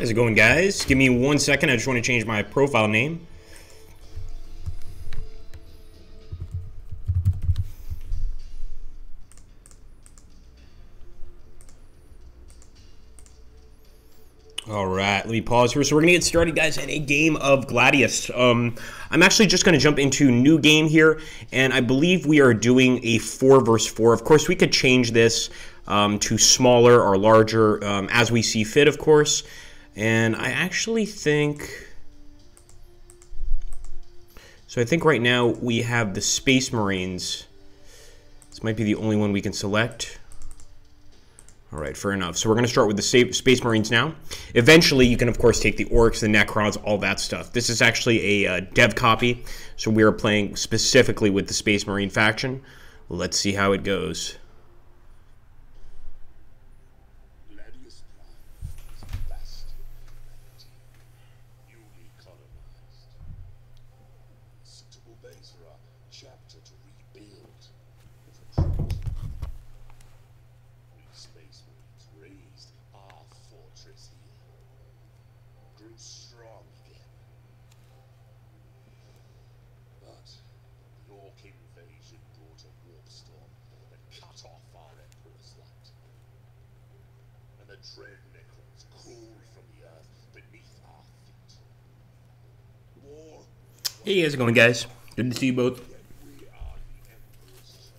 How's it going, guys? Give me 1 second. I just want to change my profile name. All right, let me pause here. So we're going to get started, guys, in a game of Gladius. I'm actually just going to jump into new game here, and I believe we are doing a 4 versus 4. Of course, we could change this to smaller or larger as we see fit, of course. And I actually think... So I think right now we have the Space Marines. This might be the only one we can select. All right, fair enough. So we're going to start with the Space Marines now. Eventually, you can, of course, take the Orcs, the Necrons, all that stuff. This is actually a dev copy, so we are playing specifically with the Space Marine faction. Let's see how it goes. Gladius is the best humanity, newly colonized. A suitable base for our chapter to rebuild. Space Marines raised our fortress here, grew strong again. But the Orc invasion brought a warp storm that cut off our Emperor's light. And the dread Necrons crawled from the earth beneath our feet. War. Hey, how's it going, guys? Good to see you both. We are the Emperor's chosen.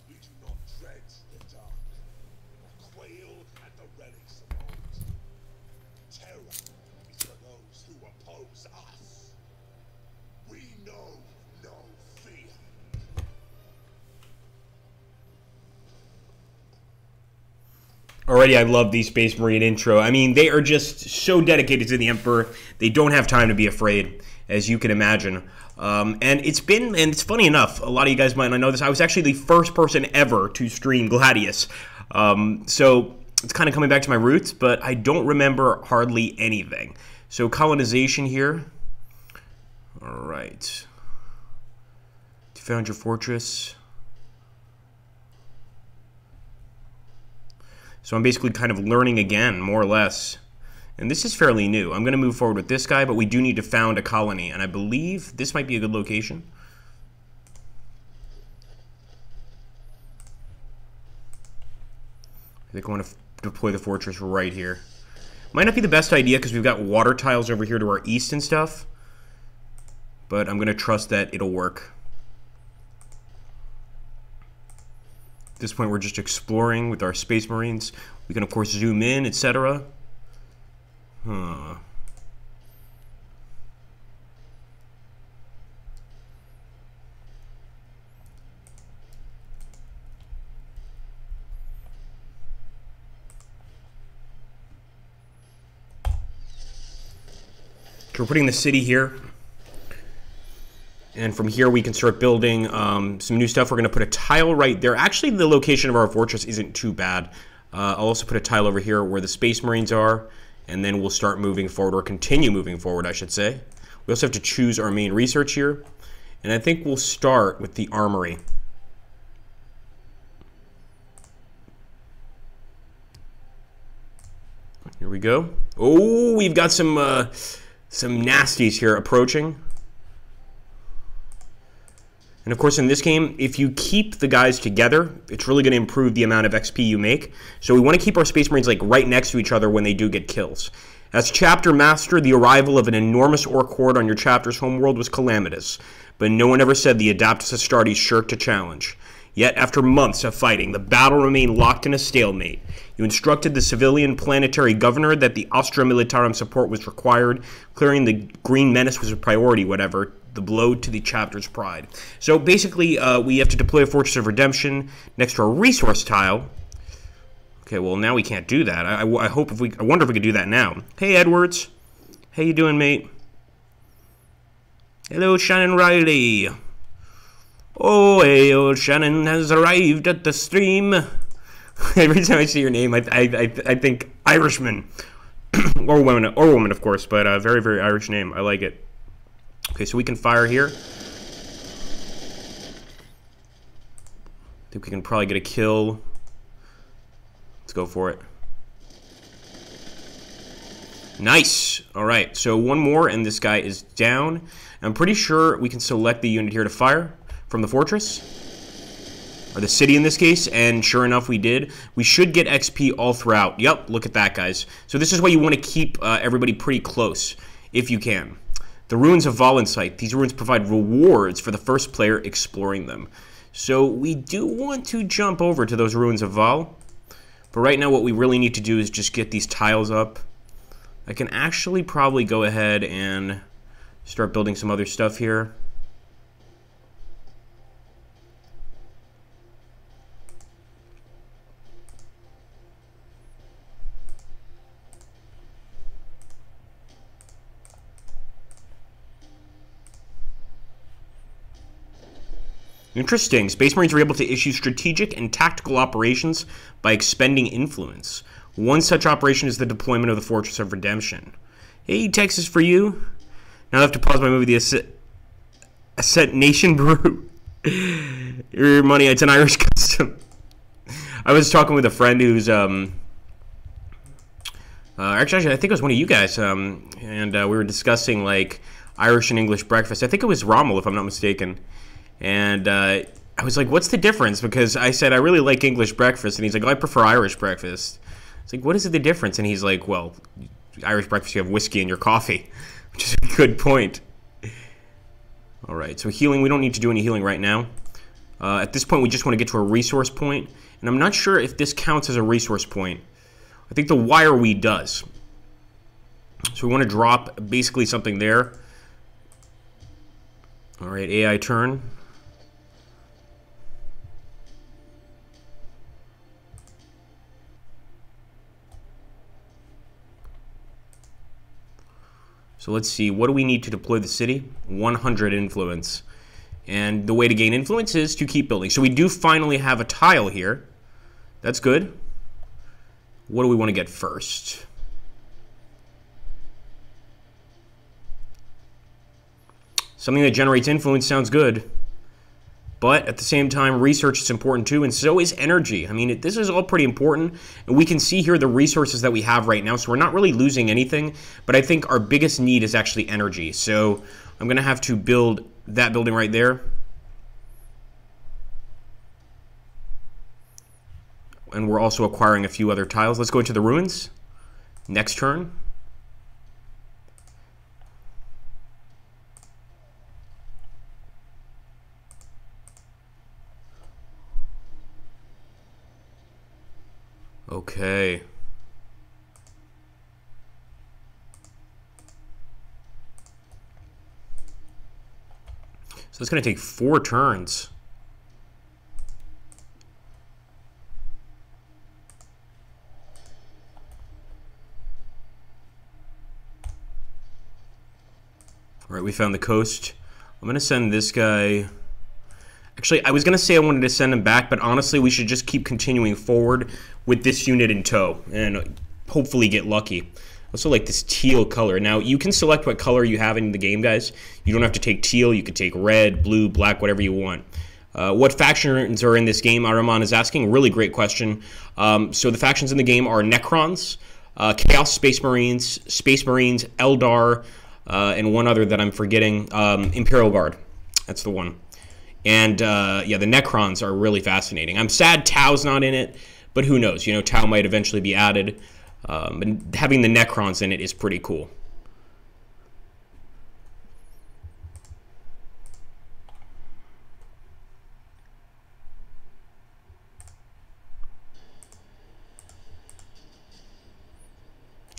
We do not dread the dark, or quail at the relics of old. Terror is for those who oppose us. We know no fear. Already, I love the Space Marine intro. I mean, they are just so dedicated to the Emperor. They don't have time to be afraid, as you can imagine. And it's funny enough, a lot of you guys might not know this, I was actually the first person ever to stream Gladius. So it's kind of coming back to my roots, but I don't remember hardly anything. So colonization here. All right. You found your fortress. So I'm basically kind of learning again, more or less. And this is fairly new. I'm going to move forward with this guy, but we do need to found a colony. And I believe this might be a good location. I think I want to deploy the fortress right here. Might not be the best idea because we've got water tiles over here to our east and stuff. But I'm going to trust that it'll work. At this point, we're just exploring with our Space Marines. We can, of course, zoom in, etc. Huh. So we're putting the city here. And from here, we can start building some new stuff. We're going to put a tile right there. Actually, the location of our fortress isn't too bad. I'll also put a tile over here where the Space Marines are. And then we'll start moving forward, or continue moving forward, I should say. We also have to choose our main research here. And I think we'll start with the armory. Here we go. Oh, we've got some nasties here approaching. And of course, in this game, if you keep the guys together, it's really going to improve the amount of XP you make. So we want to keep our Space Marines like right next to each other when they do get kills. As Chapter Master, the arrival of an enormous Orc horde on your chapter's homeworld was calamitous, but no one ever said the Adeptus Astartes shirked a challenge. Yet, after months of fighting, the battle remained locked in a stalemate. You instructed the civilian planetary governor that the Astra Militarum support was required. Clearing the Green Menace was a priority, whatever. The blow to the chapter's pride. So basically, we have to deploy a Fortress of Redemption next to our resource tile. Okay, well now we can't do that. I wonder if we could do that now. Hey, Edwards, how you doing, mate? Hello, Shannon Riley. Oh, hey, old Shannon has arrived at the stream. Every time I see your name, I think Irishman or woman, of course, but a very, very Irish name. I like it. Okay, so we can fire here. I think we can probably get a kill. Let's go for it. Nice. All right, so one more, and this guy is down. I'm pretty sure we can select the unit here to fire from the fortress, or the city in this case, and sure enough, we did. We should get XP all throughout. Yep, look at that, guys. So this is why you want to keep everybody pretty close, if you can. The Ruins of Valensight. These ruins provide rewards for the first player exploring them. So we do want to jump over to those Ruins of Val. But right now what we really need to do is just get these tiles up. I can actually probably go ahead and start building some other stuff here. Interesting. Space Marines are able to issue strategic and tactical operations by expending influence. One such operation is the deployment of the Fortress of Redemption. Hey, Texas, for you. Now I have to pause my movie, The Ascent Nation Brew. Your money, it's an Irish custom. I was talking with a friend who's, actually, I think it was one of you guys, and we were discussing, like, Irish and English breakfast. I think it was Rommel, if I'm not mistaken. And I was like, what's the difference? Because I said, I really like English breakfast. And he's like, oh, I prefer Irish breakfast. It's like, what is the difference? And he's like, well, Irish breakfast, you have whiskey in your coffee. Which is a good point. All right, so healing. We don't need to do any healing right now. At this point, we just want to get to a resource point. And I'm not sure if this counts as a resource point. I think the wire weed does. So we want to drop basically something there. All right, AI turn. So let's see, what do we need to deploy the city? 100 influence. And the way to gain influence is to keep building. So we do finally have a tile here. That's good. What do we want to get first? Something that generates influence sounds good. But at the same time, research is important too, and so is energy. I mean, this is all pretty important, and we can see here the resources that we have right now, so we're not really losing anything, but I think our biggest need is actually energy. So I'm going to have to build that building right there. And we're also acquiring a few other tiles. Let's go into the ruins. Next turn. Okay. So it's going to take 4 turns. All right, we found the coast. I'm going to send this guy... Actually, I was going to say I wanted to send him back, but honestly, we should just keep continuing forward with this unit in tow and hopefully get lucky. I also like this teal color. Now, you can select what color you have in the game, guys. You don't have to take teal. You could take red, blue, black, whatever you want. What factions are in this game? Araman is asking. Really great question. So the factions in the game are Necrons, Chaos Space Marines, Eldar, and one other that I'm forgetting, Imperial Guard. That's the one. And, yeah, the Necrons are really fascinating. I'm sad Tau's not in it, but who knows? You know, Tau might eventually be added. And having the Necrons in it is pretty cool.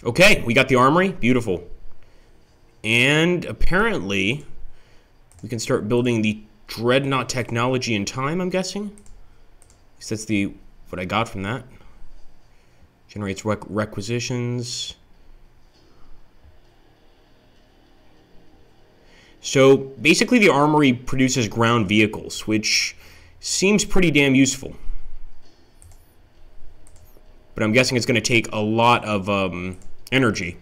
Okay, we got the armory. Beautiful. And apparently, we can start building the Dreadnought technology in time, I'm guessing. At least that's what I got from that. Generates requisitions. So basically the armory produces ground vehicles, which seems pretty damn useful. But I'm guessing it's going to take a lot of energy.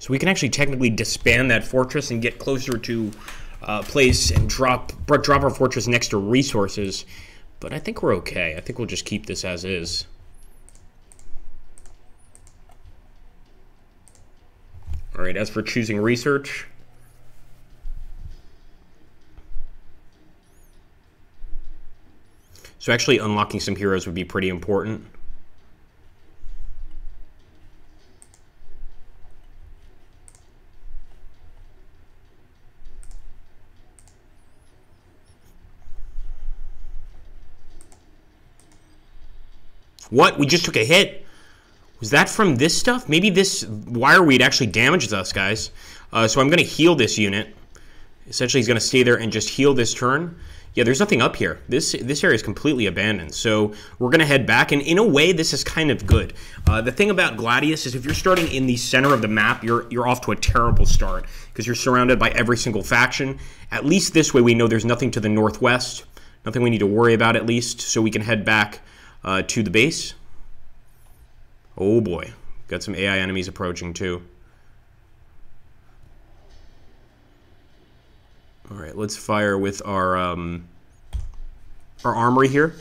So we can actually technically disband that fortress and get closer to place and drop our fortress next to resources. But I think we're okay. I think we'll just keep this as is. All right, as for choosing research, so actually unlocking some heroes would be pretty important. What? We just took a hit? Was that from this stuff? Maybe this wireweed actually damages us, guys. So I'm going to heal this unit. Essentially, he's going to stay there and just heal this turn. Yeah, there's nothing up here. This area is completely abandoned. So we're going to head back. And in a way, this is kind of good. The thing about Gladius is if you're starting in the center of the map, you're off to a terrible start because you're surrounded by every single faction. At least this way, we know there's nothing to the northwest. Nothing we need to worry about, at least. So we can head back to the base. Oh boy, got some AI enemies approaching too. All right, let's fire with our armory here.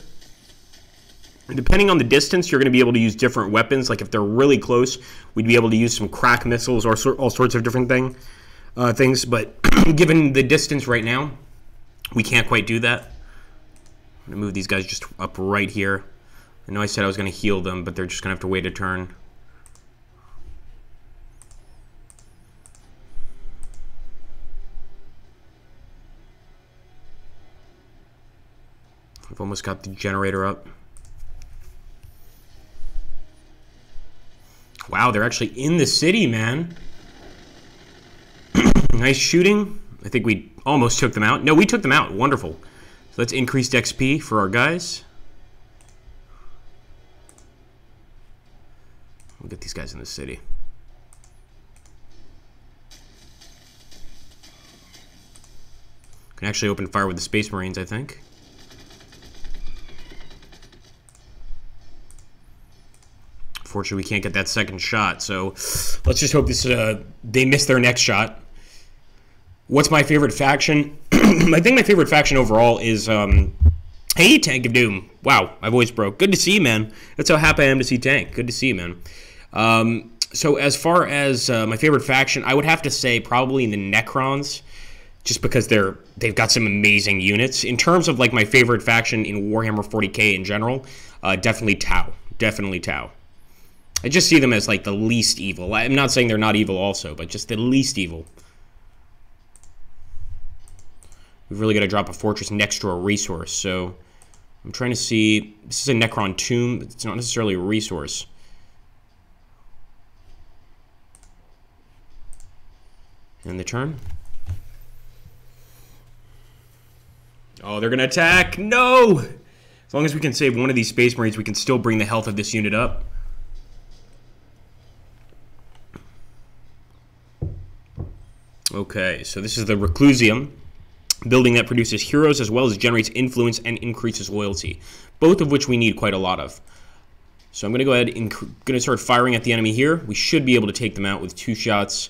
And depending on the distance, you're going to be able to use different weapons. Like if they're really close, we'd be able to use some crack missiles or all sorts of different things. But given the distance right now, we can't quite do that. I'm going to move these guys just up right here. I know I said I was going to heal them, but they're just going to have to wait a turn. I've almost got the generator up. Wow, they're actually in the city, man. Nice shooting. I think we almost took them out. No, we took them out. Wonderful. So let's increase XP for our guys. We'll get these guys in the city. Can actually open fire with the Space Marines, I think. Unfortunately, we can't get that second shot, so let's just hope they miss their next shot. What's my favorite faction? I think my favorite faction overall is... Hey, Tank of Doom. Wow, my voice broke. Good to see you, man. That's how happy I am to see Tank. Good to see you, man. So as far as my favorite faction, I would have to say probably the Necrons, just because they've got some amazing units. In terms of like my favorite faction in Warhammer 40k in general, definitely Tau. Definitely Tau. I just see them as like the least evil. I'm not saying they're not evil also, but just the least evil. We've really got to drop a fortress next to a resource, so I'm trying to see. This is a Necron tomb, but it's not necessarily a resource. And the turn. Oh, they're going to attack. No! As long as we can save one of these Space Marines, we can still bring the health of this unit up. Okay, so this is the Reclusium. Building that produces heroes as well as generates influence and increases loyalty. Both of which we need quite a lot of. So I'm going to go ahead and start firing at the enemy here. We should be able to take them out with 2 shots.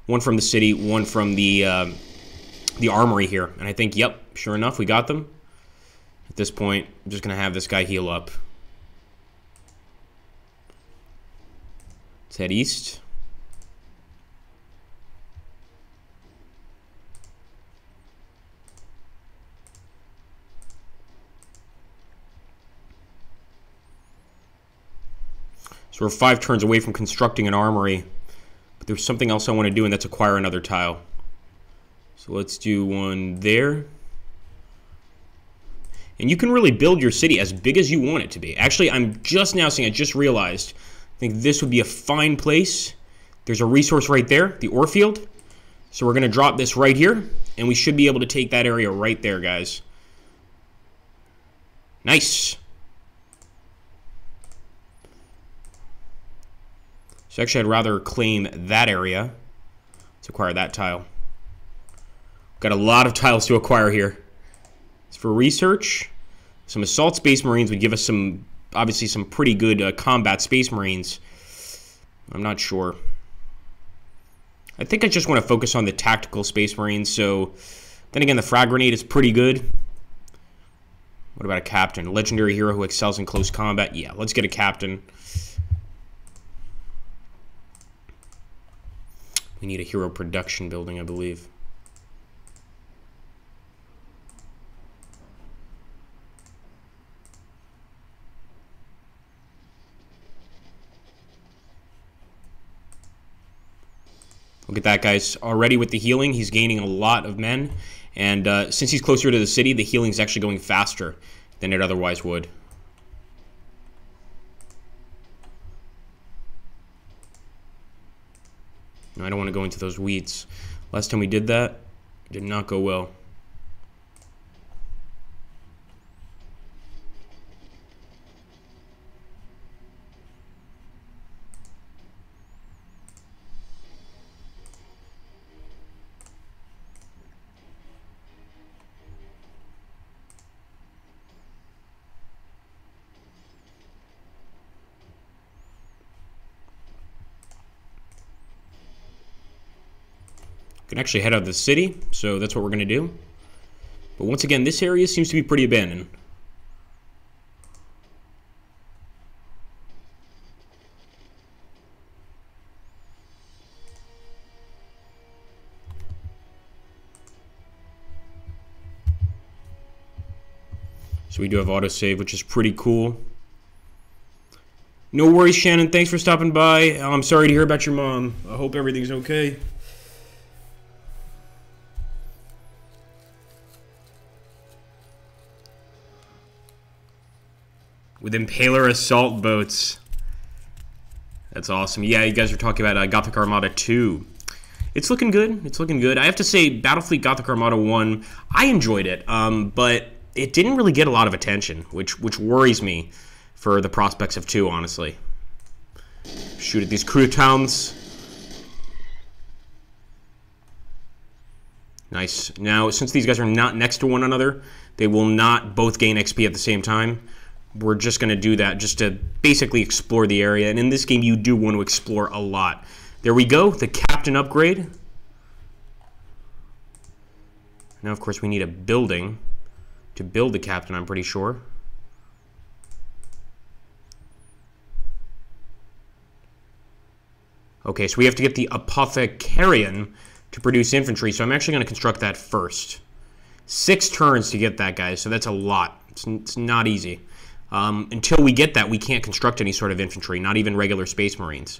One from the city, one from the armory here. And I think, yep, sure enough, we got them. At this point, I'm just going to have this guy heal up. Let's head east. So we're 5 turns away from constructing an armory. But there's something else I want to do, and that's acquire another tile. So let's do one there. And you can really build your city as big as you want it to be. Actually, I'm just now seeing, I just realized, I think this would be a fine place. There's a resource right there, the ore field. So we're going to drop this right here, and we should be able to take that area right there, guys. Nice. So actually, I'd rather claim that area to acquire that tile. Got a lot of tiles to acquire here. As for research, some Assault Space Marines would give us some, obviously, some pretty good combat Space Marines. I'm not sure. I think I just want to focus on the tactical Space Marines, so then again, the frag grenade is pretty good. What about a captain? Legendary hero who excels in close combat? Yeah, let's get a captain. We need a hero production building, I believe. Look at that, guys. Already with the healing, he's gaining a lot of men. And since he's closer to the city, the healing is actually going faster than it otherwise would. No, I don't want to go into those weeds. Last time we did that, it did not go well. Can actually head out of the city, so that's what we're going to do. But once again, this area seems to be pretty abandoned. So we do have autosave, which is pretty cool. No worries, Shannon. Thanks for stopping by. I'm sorry to hear about your mom. I hope everything's okay. With Impaler assault boats. That's awesome. Yeah, you guys are talking about Gothic Armada 2. It's looking good. It's looking good. I have to say, Battlefleet Gothic Armada 1, I enjoyed it, but it didn't really get a lot of attention, which worries me for the prospects of 2, honestly. Shoot at these crew towns. Nice. Now, since these guys are not next to one another, they will not both gain XP at the same time. We're just going to do that just to basically explore the area. And in this game, you do want to explore a lot. There we go, the captain upgrade. Now, of course, we need a building to build the captain, I'm pretty sure. Okay, so we have to get the Apothecarian to produce infantry, so I'm actually going to construct that first. 6 turns to get that, guys, so that's a lot. It's not easy. Until we get that, we can't construct any sort of infantry, not even regular Space Marines.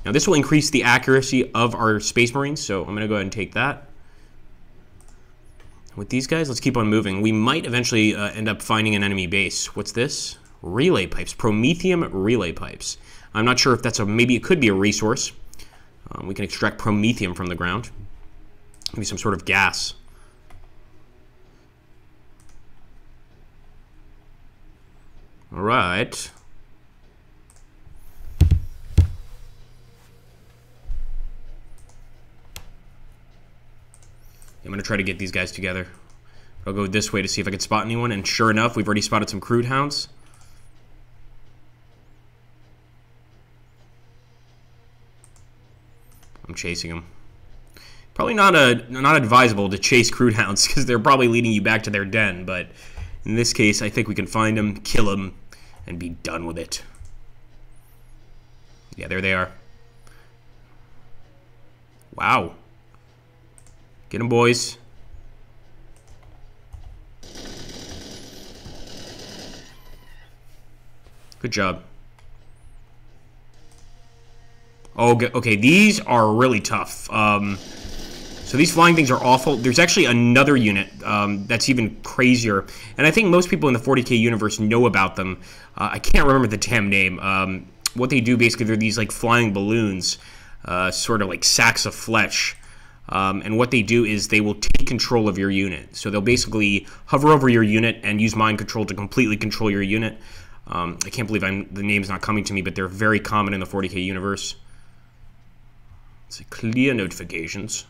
Now, this will increase the accuracy of our Space Marines, so I'm going to go ahead and take that. With these guys, let's keep on moving. We might eventually end up finding an enemy base. What's this? Relay pipes. Promethium relay pipes. I'm not sure if that's maybe it could be a resource. We can extract promethium from the ground. Maybe some sort of gas. All right. I'm going to try to get these guys together. I'll go this way to see if I can spot anyone, and sure enough, we've already spotted some crude hounds. I'm chasing them. Probably not advisable to chase crude hounds because they're probably leading you back to their den, but in this case, I think we can find them, kill them, and be done with it. Yeah, there they are. Wow. Get them, boys. Good job. Oh, okay, these are really tough. So these flying things are awful. There's actually another unit that's even crazier. And I think most people in the 40k universe know about them. I can't remember the damn name. What they do, basically, they're these like flying balloons, sort of like sacks of flesh. And what they do is they will take control of your unit. So they'll basically hover over your unit and use mind control to completely control your unit. I can't believe the name's not coming to me, but they're very common in the 40k universe. Let's see, clear notifications.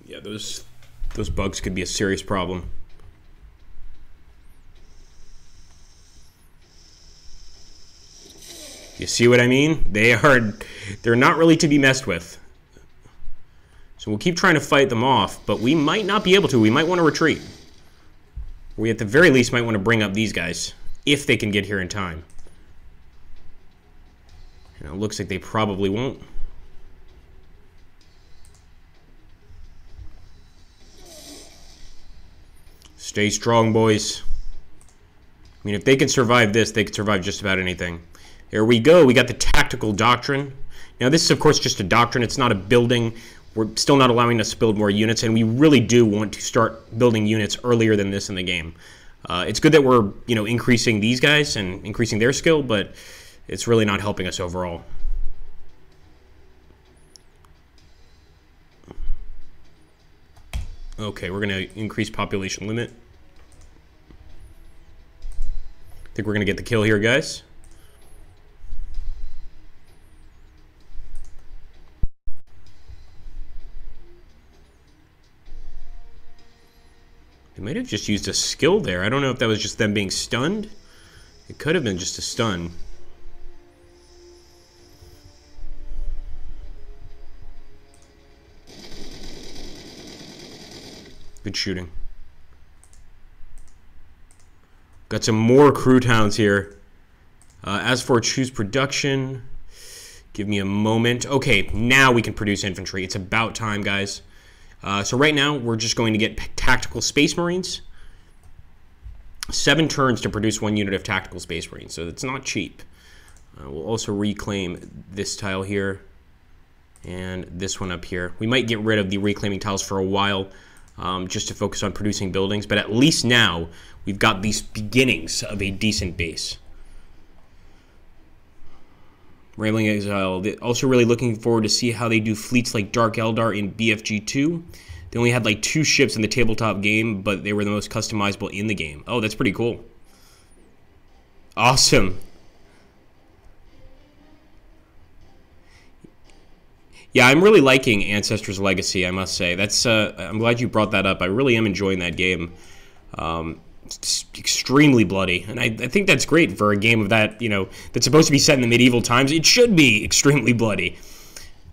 Yeah, those bugs could be a serious problem. You see what I mean? They're not really to be messed with. So we'll keep trying to fight them off, but we might not be able to. We might want to retreat. We at the very least might want to bring up these guys, if they can get here in time. And it looks like they probably won't. Stay strong, boys. I mean, if they can survive this, they can survive just about anything. Here we go. We got the tactical doctrine. Now, this is, of course, just a doctrine. It's not a building. We're still not allowing us to build more units, and we really do want to start building units earlier than this in the game. It's good that we're, increasing these guys and increasing their skill, but it's really not helping us overall. Okay, we're going to increase population limit. I think we're going to get the kill here, guys. They might have just used a skill there. I don't know if that was just them being stunned. It could have been just a stun. Good shooting. Got some more crew towns here. As for choose production, give me a moment. Okay, now we can produce infantry. It's about time, guys. So right now, we're just going to get tactical space marines. 7 turns to produce 1 unit of tactical space marines, so it's not cheap. We'll also reclaim this tile here and this one up here. We might get rid of the reclaiming tiles for a while, just to focus on producing buildings, but at least now we've got these beginnings of a decent base. Rambling Exile, also really looking forward to see how they do fleets like Dark Eldar in BFG2. They only had like 2 ships in the tabletop game, but they were the most customizable in the game. Oh, that's pretty cool. Awesome. Yeah, I'm really liking Ancestors Legacy, I must say. That's I'm glad you brought that up. I really am enjoying that game. It's extremely bloody, and I think that's great for a game of that, that's supposed to be set in the medieval times. It should be extremely bloody.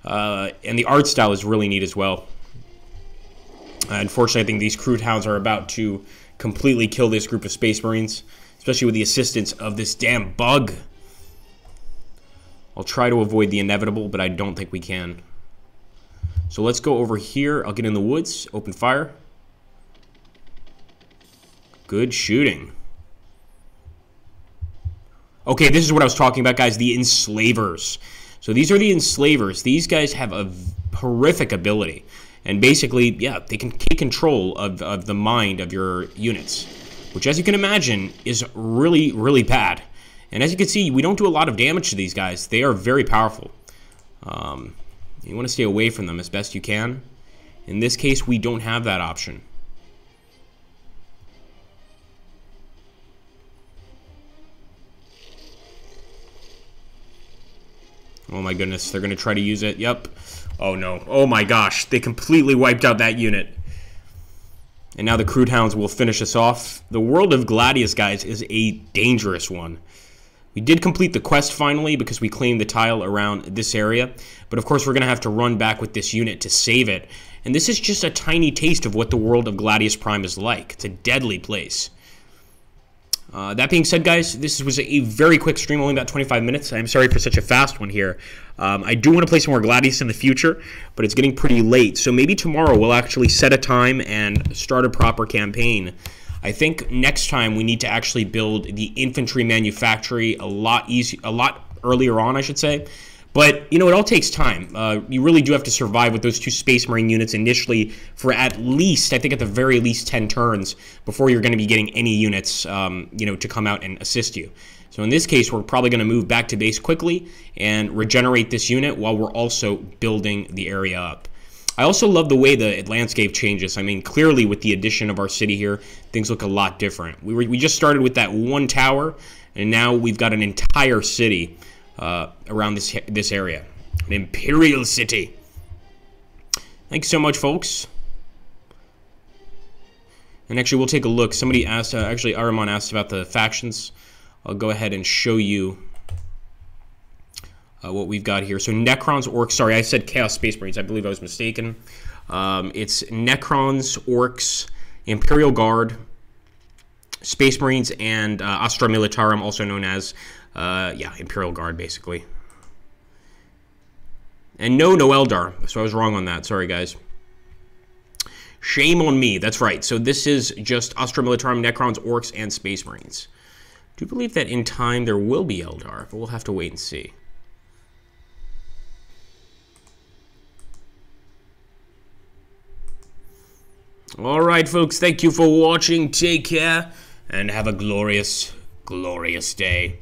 And the art style is really neat as well. Unfortunately, I think these crew towns are about to completely kill this group of Space Marines, especially with the assistance of this damn bug. I'll try to avoid the inevitable, but I don't think we can. So let's go over here. I'll get in the woods, open fire. Good shooting. Okay, this is what I was talking about, guys, the enslavers. So these are the enslavers. These guys have a horrific ability. And basically, yeah, they can take control of the mind of your units, which, as you can imagine, is really, really bad. And as you can see, we don't do a lot of damage to these guys. They are very powerful. You want to stay away from them as best you can. In this case, we don't have that option. Oh my goodness, they're going to try to use it. Yep. Oh no. Oh my gosh, they completely wiped out that unit. And now the Crude Hounds will finish us off. The world of Gladius, guys, is a dangerous one. We did complete the quest finally because we claimed the tile around this area. But of course, we're going to have to run back with this unit to save it. And this is just a tiny taste of what the world of Gladius Prime is like. It's a deadly place. That being said, guys, this was a very quick stream, only about 25 minutes. I'm sorry for such a fast one here. I do want to play some more Gladius in the future, but it's getting pretty late. So maybe tomorrow we'll actually set a time and start a proper campaign. I think next time we need to actually build the infantry manufactory a lot earlier on, I should say. But, it all takes time. You really do have to survive with those 2 Space Marine units initially for at least, I think at the very least 10 turns before you're going to be getting any units, to come out and assist you. So in this case, we're probably going to move back to base quickly and regenerate this unit while we're also building the area up. I also love the way the landscape changes. I mean, clearly with the addition of our city here, things look a lot different. We just started with that 1 tower, and now we've got an entire city around this area. An imperial city. Thanks so much, folks. And actually, we'll take a look. Somebody asked, actually, Aramon asked about the factions. I'll go ahead and show you what we've got here. So Necrons, Orcs. Sorry, I said Chaos Space Marines. I believe I was mistaken. It's Necrons, Orcs, Imperial Guard, Space Marines, and Astra Militarum, also known as, Imperial Guard, basically. And no Eldar, so I was wrong on that. Sorry, guys. Shame on me. That's right. So this is just Astra Militarum, Necrons, Orcs, and Space Marines. I do believe that in time there will be Eldar, but we'll have to wait and see. Alright, folks. Thank you for watching. Take care, and have a glorious, glorious day.